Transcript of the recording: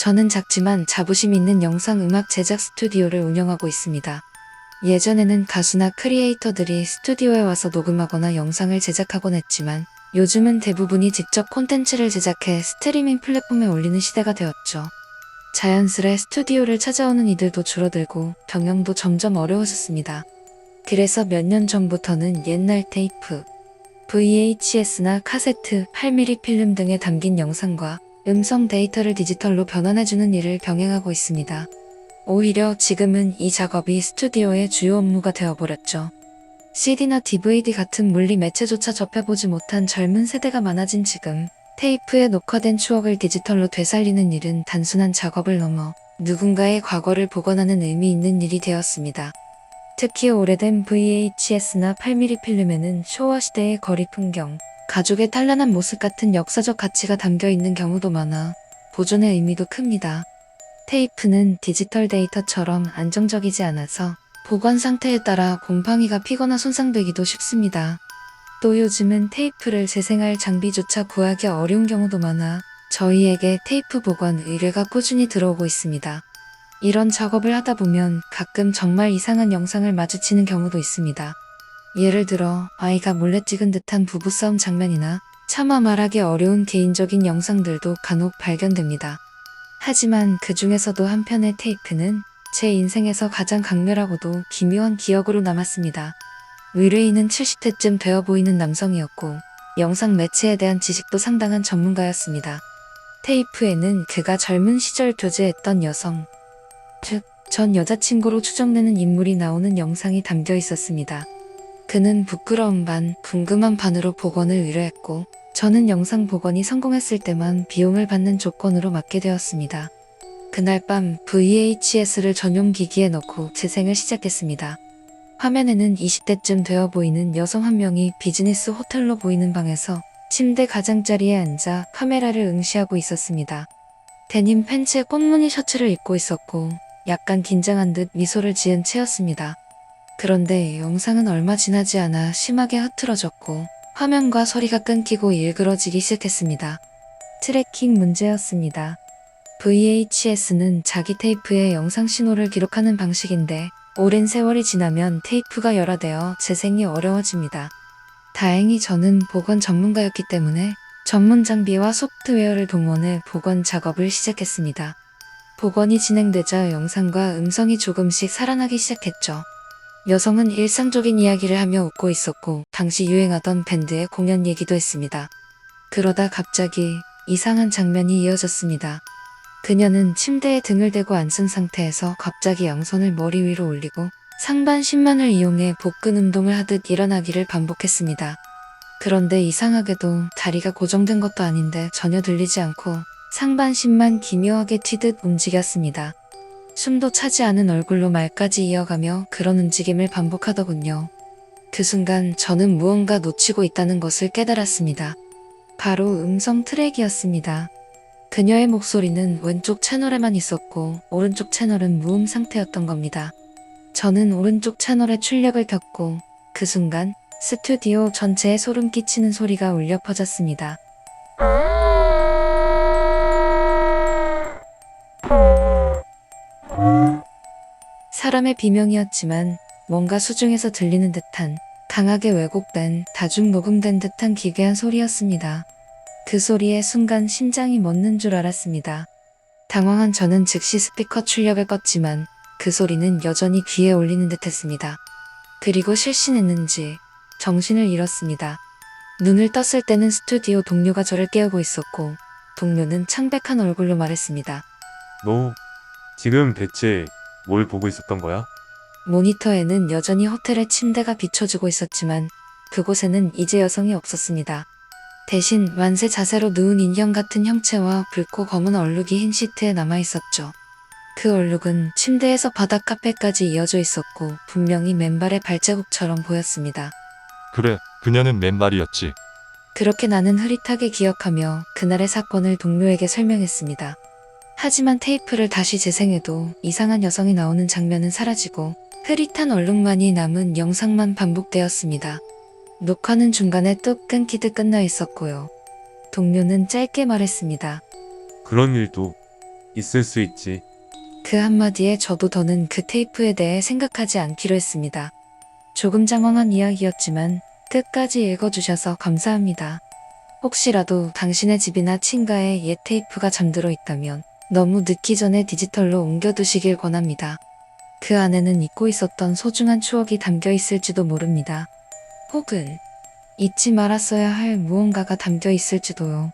저는 작지만 자부심 있는 영상 음악 제작 스튜디오를 운영하고 있습니다. 예전에는 가수나 크리에이터들이 스튜디오에 와서 녹음하거나 영상을 제작하곤 했지만 요즘은 대부분이 직접 콘텐츠를 제작해 스트리밍 플랫폼에 올리는 시대가 되었죠. 자연스레 스튜디오를 찾아오는 이들도 줄어들고 경영도 점점 어려워졌습니다. 그래서 몇 년 전부터는 옛날 테이프, VHS나 카세트, 8mm 필름 등에 담긴 영상과 음성 데이터를 디지털로 변환해주는 일을 병행하고 있습니다. 오히려 지금은 이 작업이 스튜디오의 주요 업무가 되어버렸죠. CD나 DVD 같은 물리 매체조차 접해보지 못한 젊은 세대가 많아진 지금, 테이프에 녹화된 추억을 디지털로 되살리는 일은 단순한 작업을 넘어 누군가의 과거를 복원하는 의미 있는 일이 되었습니다. 특히 오래된 VHS나 8mm 필름에는 쇼와 시대의 거리 풍경, 가족의 찬란한 모습 같은 역사적 가치가 담겨 있는 경우도 많아 보존의 의미도 큽니다. 테이프는 디지털 데이터처럼 안정적이지 않아서 보관 상태에 따라 곰팡이가 피거나 손상되기도 쉽습니다. 또 요즘은 테이프를 재생할 장비조차 구하기 어려운 경우도 많아 저희에게 테이프 보관 의뢰가 꾸준히 들어오고 있습니다. 이런 작업을 하다 보면 가끔 정말 이상한 영상을 마주치는 경우도 있습니다. 예를 들어 아이가 몰래 찍은 듯한 부부싸움 장면이나 차마 말하기 어려운 개인적인 영상들도 간혹 발견됩니다. 하지만 그 중에서도 한편의 테이프는 제 인생에서 가장 강렬하고도 기묘한 기억으로 남았습니다. 의뢰인은 70대쯤 되어 보이는 남성이었고 영상 매체에 대한 지식도 상당한 전문가였습니다. 테이프에는 그가 젊은 시절 교제했던 여성, 즉 전 여자친구로 추정되는 인물이 나오는 영상이 담겨 있었습니다. 그는 부끄러운 반, 궁금한 반으로 복원을 의뢰했고 저는 영상 복원이 성공했을 때만 비용을 받는 조건으로 맡게 되었습니다. 그날 밤 VHS를 전용 기기에 넣고 재생을 시작했습니다. 화면에는 20대쯤 되어 보이는 여성 한 명이 비즈니스 호텔로 보이는 방에서 침대 가장자리에 앉아 카메라를 응시하고 있었습니다. 데님 팬츠에 꽃무늬 셔츠를 입고 있었고 약간 긴장한 듯 미소를 지은 채였습니다. 그런데 영상은 얼마 지나지 않아 심하게 흐트러졌고 화면과 소리가 끊기고 일그러지기 시작했습니다. 트래킹 문제였습니다. VHS는 자기 테이프에 영상 신호를 기록하는 방식인데 오랜 세월이 지나면 테이프가 열화되어 재생이 어려워집니다. 다행히 저는 복원 전문가였기 때문에 전문 장비와 소프트웨어를 동원해 복원 작업을 시작했습니다. 복원이 진행되자 영상과 음성이 조금씩 살아나기 시작했죠. 여성은 일상적인 이야기를 하며 웃고 있었고 당시 유행하던 밴드의 공연 얘기도 했습니다. 그러다 갑자기 이상한 장면이 이어졌습니다. 그녀는 침대에 등을 대고 앉은 상태에서 갑자기 양손을 머리 위로 올리고 상반신만을 이용해 복근 운동을 하듯 일어나기를 반복했습니다. 그런데 이상하게도 다리가 고정된 것도 아닌데 전혀 들리지 않고 상반신만 기묘하게 튀듯 움직였습니다. 숨도 차지 않은 얼굴로 말까지 이어가며 그런 움직임을 반복하더군요. 그 순간 저는 무언가 놓치고 있다는 것을 깨달았습니다. 바로 음성 트랙이었습니다. 그녀의 목소리는 왼쪽 채널에만 있었고 오른쪽 채널은 무음 상태였던 겁니다. 저는 오른쪽 채널에 출력을 켰고 그 순간 스튜디오 전체에 소름 끼치는 소리가 울려 퍼졌습니다. 사람의 비명이었지만 뭔가 수중에서 들리는 듯한 강하게 왜곡된 다중 녹음된 듯한 기괴한 소리였습니다. 그 소리에 순간 심장이 멎는 줄 알았습니다. 당황한 저는 즉시 스피커 출력을 껐지만 그 소리는 여전히 귀에 울리는 듯 했습니다. 그리고 실신했는지 정신을 잃었습니다. 눈을 떴을 때는 스튜디오 동료가 저를 깨우고 있었고 동료는 창백한 얼굴로 말했습니다. 너 지금 대체 뭘 보고 있었던 거야? 모니터에는 여전히 호텔의 침대가 비춰지고 있었지만 그곳에는 이제 여성이 없었습니다. 대신 완세 자세로 누운 인형 같은 형체와 붉고 검은 얼룩이 흰 시트에 남아있었죠. 그 얼룩은 침대에서 바닥 카펫까지 이어져 있었고 분명히 맨발의 발자국처럼 보였습니다. 그래, 그녀는 맨발이었지. 그렇게 나는 흐릿하게 기억하며 그날의 사건을 동료에게 설명했습니다. 하지만 테이프를 다시 재생해도 이상한 여성이 나오는 장면은 사라지고 흐릿한 얼룩만이 남은 영상만 반복되었습니다. 녹화는 중간에 뚝 끊기듯 끝나 있었고요. 동료는 짧게 말했습니다. 그런 일도 있을 수 있지. 그 한마디에 저도 더는 그 테이프에 대해 생각하지 않기로 했습니다. 조금 장황한 이야기였지만 끝까지 읽어주셔서 감사합니다. 혹시라도 당신의 집이나 친가에 옛 테이프가 잠들어 있다면 너무 늦기 전에 디지털로 옮겨두시길 권합니다. 그 안에는 잊고 있었던 소중한 추억이 담겨 있을지도 모릅니다. 혹은 잊지 말았어야 할 무언가가 담겨 있을지도요.